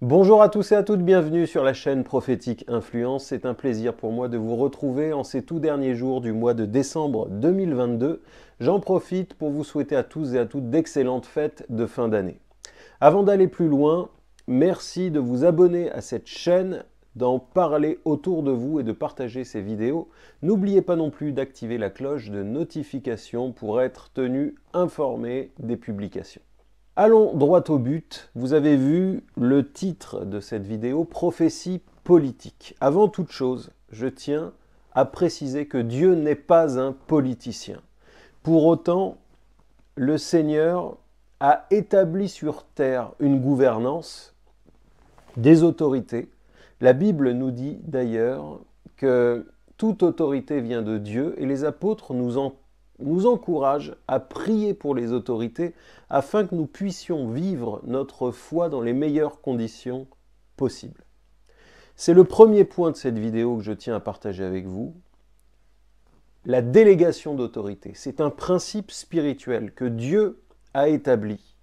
Bonjour à tous et à toutes, bienvenue sur la chaîne Prophétique Influence. C'est un plaisir pour moi de vous retrouver en ces tout derniers jours du mois de décembre 2022. J'en profite pour vous souhaiter à tous et à toutes d'excellentes fêtes de fin d'année. Avant d'aller plus loin, merci de vous abonner à cette chaîne, d'en parler autour de vous et de partager ces vidéos. N'oubliez pas non plus d'activer la cloche de notification pour être tenu informé des publications. Allons droit au but. Vous avez vu le titre de cette vidéo, Prophétie politique. Avant toute chose, je tiens à préciser que Dieu n'est pas un politicien. Pour autant, le Seigneur a établi sur terre une gouvernance, des autorités. La Bible nous dit d'ailleurs que toute autorité vient de Dieu et les apôtres nous encouragent à prier pour les autorités afin que nous puissions vivre notre foi dans les meilleures conditions possibles. C'est le premier point de cette vidéo que je tiens à partager avec vous. La délégation d'autorité, c'est un principe spirituel que Dieu a établi.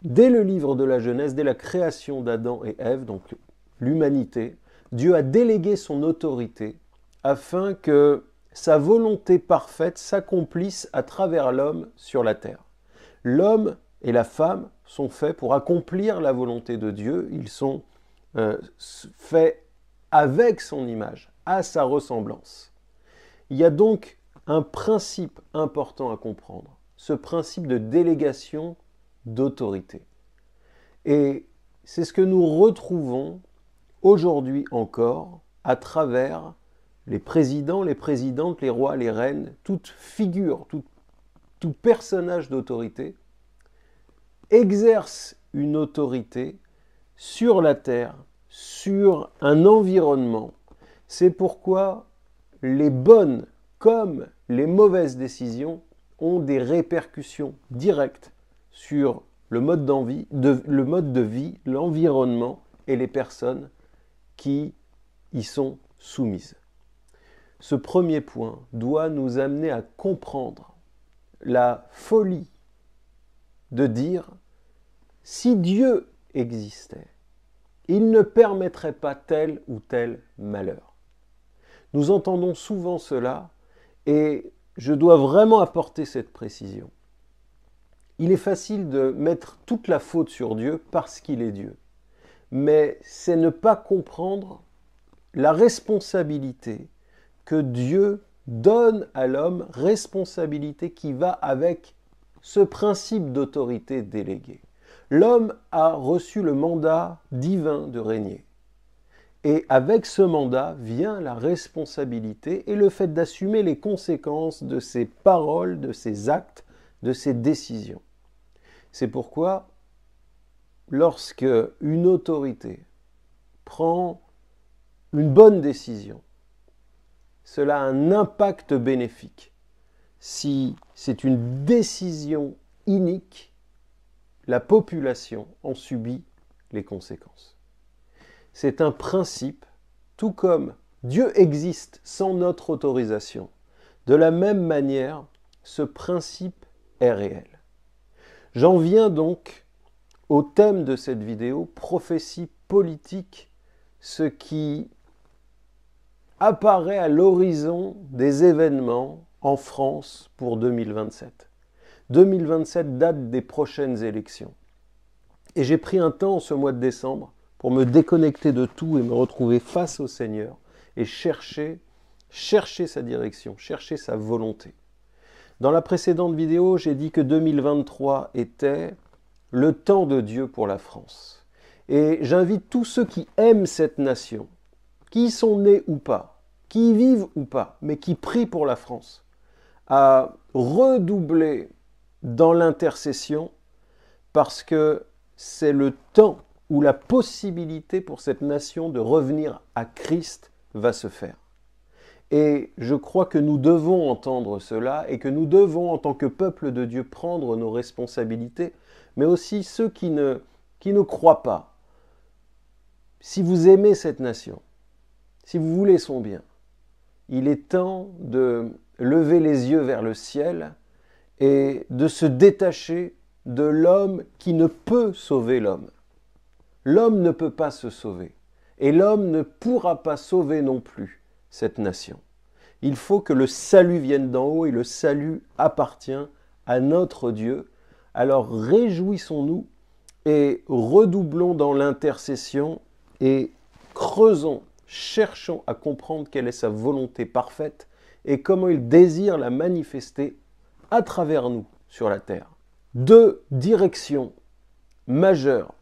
Dès le livre de la Genèse, dès la création d'Adam et Ève, donc l'humanité, Dieu a délégué son autorité afin que sa volonté parfaite s'accomplisse à travers l'homme sur la terre. L'homme et la femme sont faits pour accomplir la volonté de Dieu. Ils sont faits avec son image, à sa ressemblance. Il y a donc un principe important à comprendre, ce principe de délégation d'autorité. Et c'est ce que nous retrouvons aujourd'hui encore à travers les présidents, les présidentes, les rois, les reines, toute figure, tout personnage d'autorité exerce une autorité sur la terre, sur un environnement. C'est pourquoi les bonnes comme les mauvaises décisions ont des répercussions directes sur le mode de vie, l'environnement et les personnes qui y sont soumises. Ce premier point doit nous amener à comprendre la folie de dire si Dieu existait, il ne permettrait pas tel ou tel malheur. Nous entendons souvent cela et je dois vraiment apporter cette précision. Il est facile de mettre toute la faute sur Dieu parce qu'il est Dieu, mais c'est ne pas comprendre la responsabilité que Dieu donne à l'homme, responsabilité qui va avec ce principe d'autorité déléguée. L'homme a reçu le mandat divin de régner. Et avec ce mandat vient la responsabilité et le fait d'assumer les conséquences de ses paroles, de ses actes, de ses décisions. C'est pourquoi, lorsque une autorité prend une bonne décision, cela a un impact bénéfique. Si c'est une décision inique, la population en subit les conséquences. C'est un principe, tout comme Dieu existe sans notre autorisation. De la même manière, ce principe est réel. J'en viens donc au thème de cette vidéo, prophétie politique, ce qui apparaît à l'horizon des événements en France pour 2027. 2027 date des prochaines élections. Et j'ai pris un temps ce mois de décembre pour me déconnecter de tout et me retrouver face au Seigneur et chercher sa direction, chercher sa volonté. Dans la précédente vidéo, j'ai dit que 2023 était le temps de Dieu pour la France. Et j'invite tous ceux qui aiment cette nation, qui y sont nés ou pas, qui y vivent ou pas, mais qui prient pour la France, à redoubler dans l'intercession parce que c'est le temps où la possibilité pour cette nation de revenir à Christ va se faire. Et je crois que nous devons entendre cela et que nous devons, en tant que peuple de Dieu, prendre nos responsabilités, mais aussi ceux qui ne croient pas. Si vous aimez cette nation, si vous voulez son bien, il est temps de lever les yeux vers le ciel et de se détacher de l'homme qui ne peut sauver l'homme. L'homme ne peut pas se sauver. Et l'homme ne pourra pas sauver non plus cette nation. Il faut que le salut vienne d'en haut et le salut appartient à notre Dieu. Alors réjouissons-nous et redoublons dans l'intercession et creusons, cherchons à comprendre quelle est sa volonté parfaite et comment il désire la manifester à travers nous sur la terre. 2 directions majeures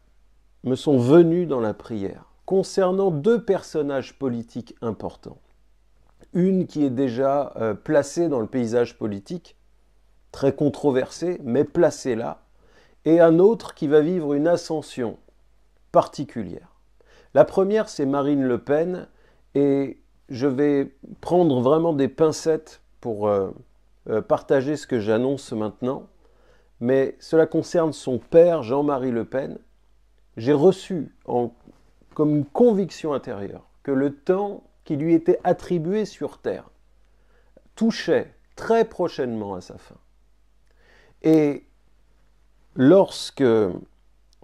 me sont venues dans la prière concernant 2 personnages politiques importants. Une qui est déjà placée dans le paysage politique, très controversée, mais placée là, et un autre qui va vivre une ascension particulière. La première, c'est Marine Le Pen, et je vais prendre vraiment des pincettes pour partager ce que j'annonce maintenant, mais cela concerne son père, Jean-Marie Le Pen. J'ai reçu comme une conviction intérieure que le temps qui lui était attribué sur Terre touchait très prochainement à sa fin. Et lorsque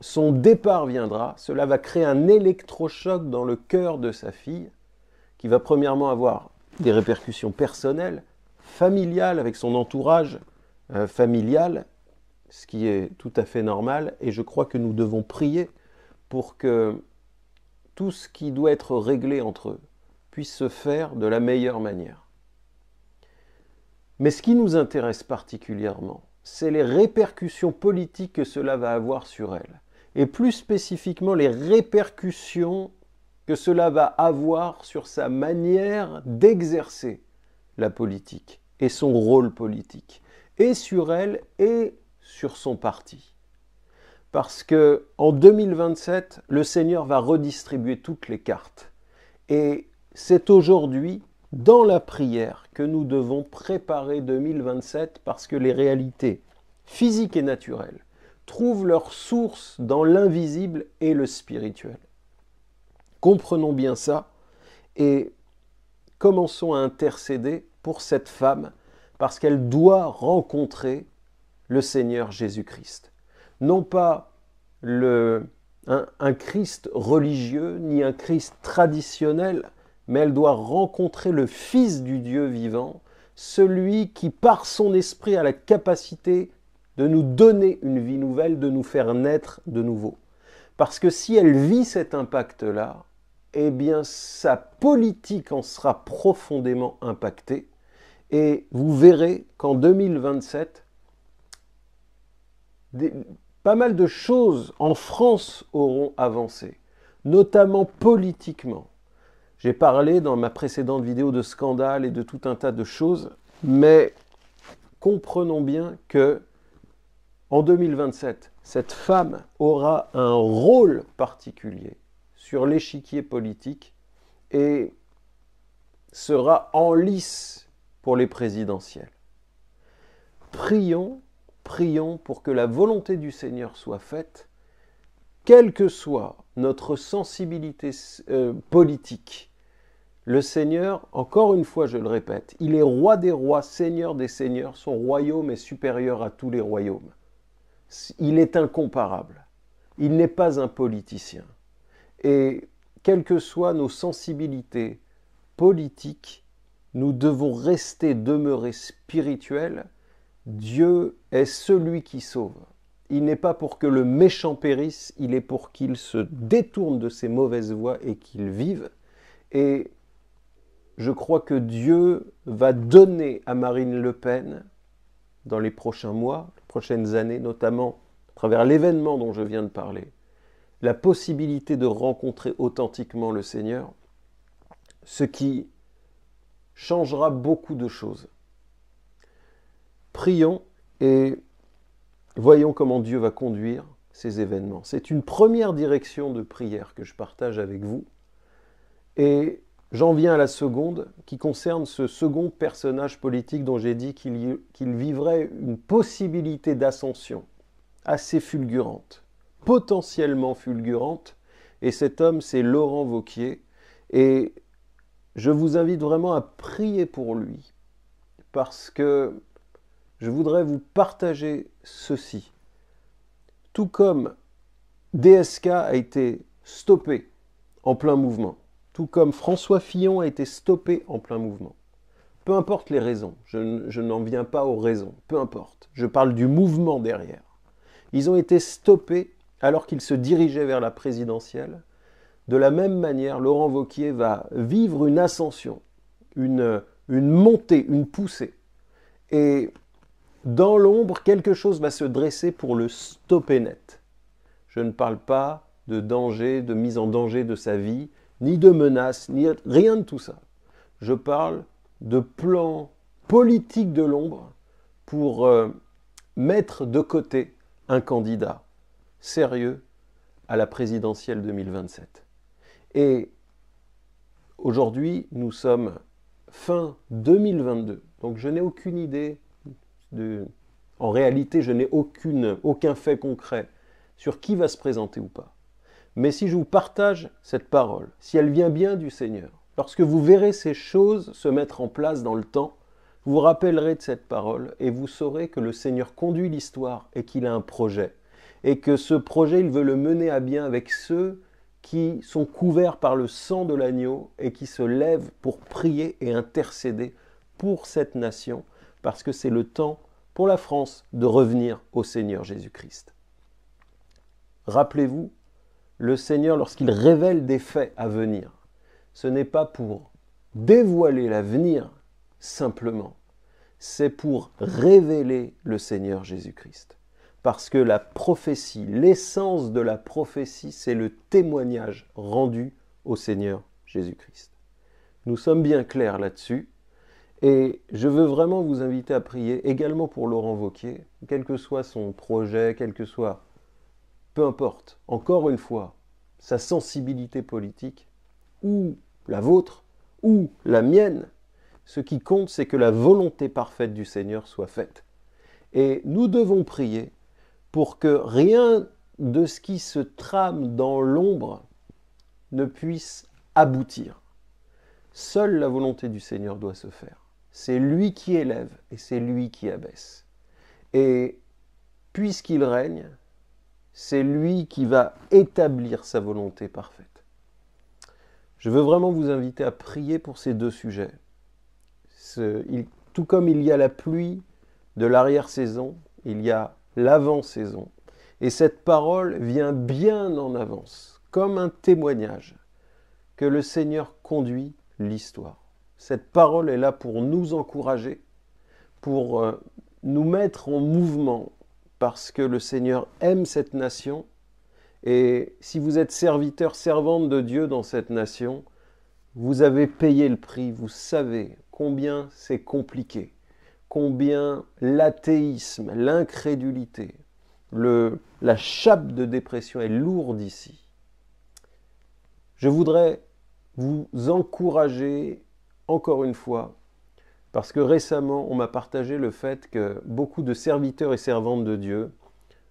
son départ viendra, cela va créer un électrochoc dans le cœur de sa fille, qui va premièrement avoir des répercussions personnelles, familiales, avec son entourage familial, ce qui est tout à fait normal, et je crois que nous devons prier pour que tout ce qui doit être réglé entre eux puisse se faire de la meilleure manière. Mais ce qui nous intéresse particulièrement, c'est les répercussions politiques que cela va avoir sur elle. Et plus spécifiquement, les répercussions que cela va avoir sur sa manière d'exercer la politique et son rôle politique. Et sur elle et sur son parti. Parce qu'en 2027, le Seigneur va redistribuer toutes les cartes. Et c'est aujourd'hui, dans la prière, que nous devons préparer 2027 parce que les réalités physiques et naturelles trouvent leur source dans l'invisible et le spirituel. Comprenons bien ça et commençons à intercéder pour cette femme parce qu'elle doit rencontrer le Seigneur Jésus-Christ. Non pas un Christ religieux ni un Christ traditionnel, mais elle doit rencontrer le Fils du Dieu vivant, celui qui par son esprit a la capacité de nous donner une vie nouvelle, de nous faire naître de nouveau. Parce que si elle vit cet impact-là, eh bien sa politique en sera profondément impactée. Et vous verrez qu'en 2027, pas mal de choses en France auront avancé, notamment politiquement. J'ai parlé dans ma précédente vidéo de scandale et de tout un tas de choses, mais comprenons bien que en 2027, cette femme aura un rôle particulier sur l'échiquier politique et sera en lice pour les présidentielles. Prions pour que la volonté du Seigneur soit faite, quelle que soit notre sensibilité politique. Le Seigneur, encore une fois je le répète, il est roi des rois, seigneur des seigneurs, son royaume est supérieur à tous les royaumes. Il est incomparable, il n'est pas un politicien. Et quelles que soient nos sensibilités politiques, nous devons demeurer spirituels. Dieu est celui qui sauve. Il n'est pas pour que le méchant périsse, il est pour qu'il se détourne de ses mauvaises voies et qu'il vive. Et je crois que Dieu va donner à Marine Le Pen, dans les prochains mois, les prochaines années, notamment à travers l'événement dont je viens de parler, la possibilité de rencontrer authentiquement le Seigneur, ce qui changera beaucoup de choses. Prions et voyons comment Dieu va conduire ces événements. C'est une première direction de prière que je partage avec vous. Et j'en viens à la seconde, qui concerne ce second personnage politique dont j'ai dit qu'il vivrait une possibilité d'ascension assez fulgurante, potentiellement fulgurante. Et cet homme, c'est Laurent Wauquiez. Et je vous invite vraiment à prier pour lui, parce que je voudrais vous partager ceci. Tout comme DSK a été stoppé en plein mouvement, tout comme François Fillon a été stoppé en plein mouvement. Peu importe les raisons, je n'en viens pas aux raisons, peu importe. Je parle du mouvement derrière. Ils ont été stoppés alors qu'ils se dirigeaient vers la présidentielle. De la même manière, Laurent Wauquiez va vivre une ascension, une montée, une poussée. Et dans l'ombre, quelque chose va se dresser pour le stopper net. Je ne parle pas de danger, de mise en danger de sa vie, ni de menaces, ni rien de tout ça. Je parle de plans politiques de l'ombre pour mettre de côté un candidat sérieux à la présidentielle 2027. Et aujourd'hui, nous sommes fin 2022, donc je n'ai aucune idée en réalité, je n'ai aucun fait concret sur qui va se présenter ou pas. Mais si je vous partage cette parole, si elle vient bien du Seigneur, lorsque vous verrez ces choses se mettre en place dans le temps, vous vous rappellerez de cette parole et vous saurez que le Seigneur conduit l'histoire et qu'il a un projet. Et que ce projet, il veut le mener à bien avec ceux qui sont couverts par le sang de l'agneau et qui se lèvent pour prier et intercéder pour cette nation, parce que c'est le temps pour la France de revenir au Seigneur Jésus-Christ. Rappelez-vous, le Seigneur, lorsqu'il révèle des faits à venir, ce n'est pas pour dévoiler l'avenir simplement, c'est pour révéler le Seigneur Jésus-Christ. Parce que la prophétie, l'essence de la prophétie, c'est le témoignage rendu au Seigneur Jésus-Christ. Nous sommes bien clairs là-dessus. Et je veux vraiment vous inviter à prier également pour Laurent Wauquiez, quel que soit son projet, quel que soit, peu importe, encore une fois, sa sensibilité politique, ou la vôtre, ou la mienne. Ce qui compte, c'est que la volonté parfaite du Seigneur soit faite. Et nous devons prier pour que rien de ce qui se trame dans l'ombre ne puisse aboutir. Seule la volonté du Seigneur doit se faire. C'est lui qui élève et c'est lui qui abaisse. Et puisqu'il règne, c'est lui qui va établir sa volonté parfaite. Je veux vraiment vous inviter à prier pour ces deux sujets. Tout comme il y a la pluie de l'arrière-saison, il y a l'avant-saison. Et cette parole vient bien en avance, comme un témoignage que le Seigneur conduit l'histoire. Cette parole est là pour nous encourager, pour nous mettre en mouvement, parce que le Seigneur aime cette nation. Et si vous êtes serviteur, servante de Dieu dans cette nation, vous avez payé le prix, vous savez combien c'est compliqué, combien l'athéisme, l'incrédulité, la chape de dépression est lourde ici. Je voudrais vous encourager encore une fois, parce que récemment, on m'a partagé le fait que beaucoup de serviteurs et servantes de Dieu,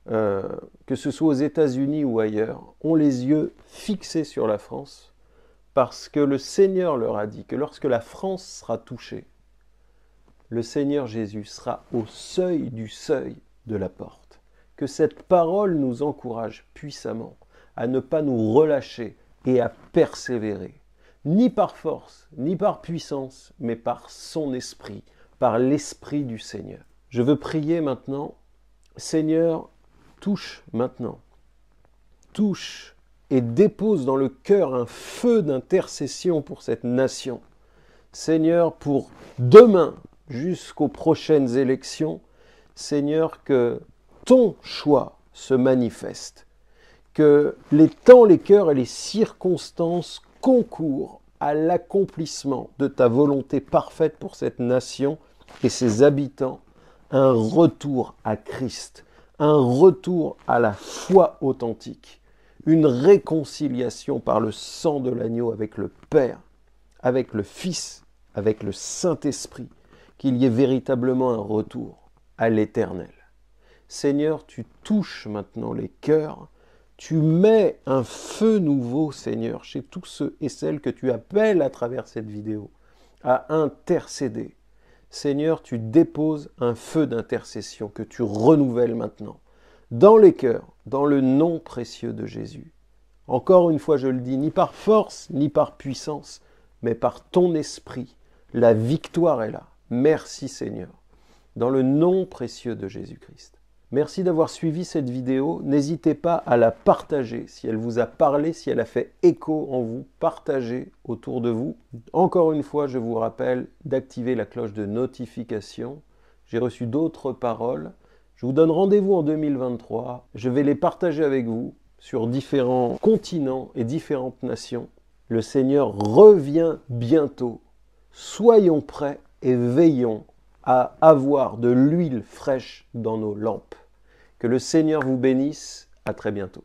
que ce soit aux États-Unis ou ailleurs, ont les yeux fixés sur la France, parce que le Seigneur leur a dit que lorsque la France sera touchée, le Seigneur Jésus sera au seuil de la porte. Que cette parole nous encourage puissamment à ne pas nous relâcher et à persévérer. Ni par force, ni par puissance, mais par son esprit, par l'esprit du Seigneur. Je veux prier maintenant. Seigneur, touche maintenant. Touche et dépose dans le cœur un feu d'intercession pour cette nation. Seigneur, pour demain, jusqu'aux prochaines élections, Seigneur, que ton choix se manifeste. Que les temps, les cœurs et les circonstances concourent à l'accomplissement de ta volonté parfaite pour cette nation et ses habitants, un retour à Christ, un retour à la foi authentique, une réconciliation par le sang de l'agneau avec le Père, avec le Fils, avec le Saint-Esprit, qu'il y ait véritablement un retour à l'Éternel. Seigneur, tu touches maintenant les cœurs. Tu mets un feu nouveau, Seigneur, chez tous ceux et celles que tu appelles à travers cette vidéo à intercéder. Seigneur, tu déposes un feu d'intercession que tu renouvelles maintenant. dans les cœurs, dans le nom précieux de Jésus. Encore une fois, je le dis, ni par force, ni par puissance, mais par ton esprit. La victoire est là. Merci Seigneur. Dans le nom précieux de Jésus-Christ. Merci d'avoir suivi cette vidéo. N'hésitez pas à la partager. Si elle vous a parlé, si elle a fait écho en vous, partagez autour de vous. Encore une fois, je vous rappelle d'activer la cloche de notification. J'ai reçu d'autres paroles. Je vous donne rendez-vous en 2023. Je vais les partager avec vous sur différents continents et différentes nations. Le Seigneur revient bientôt. Soyons prêts et veillons à avoir de l'huile fraîche dans nos lampes. Que le Seigneur vous bénisse. À très bientôt.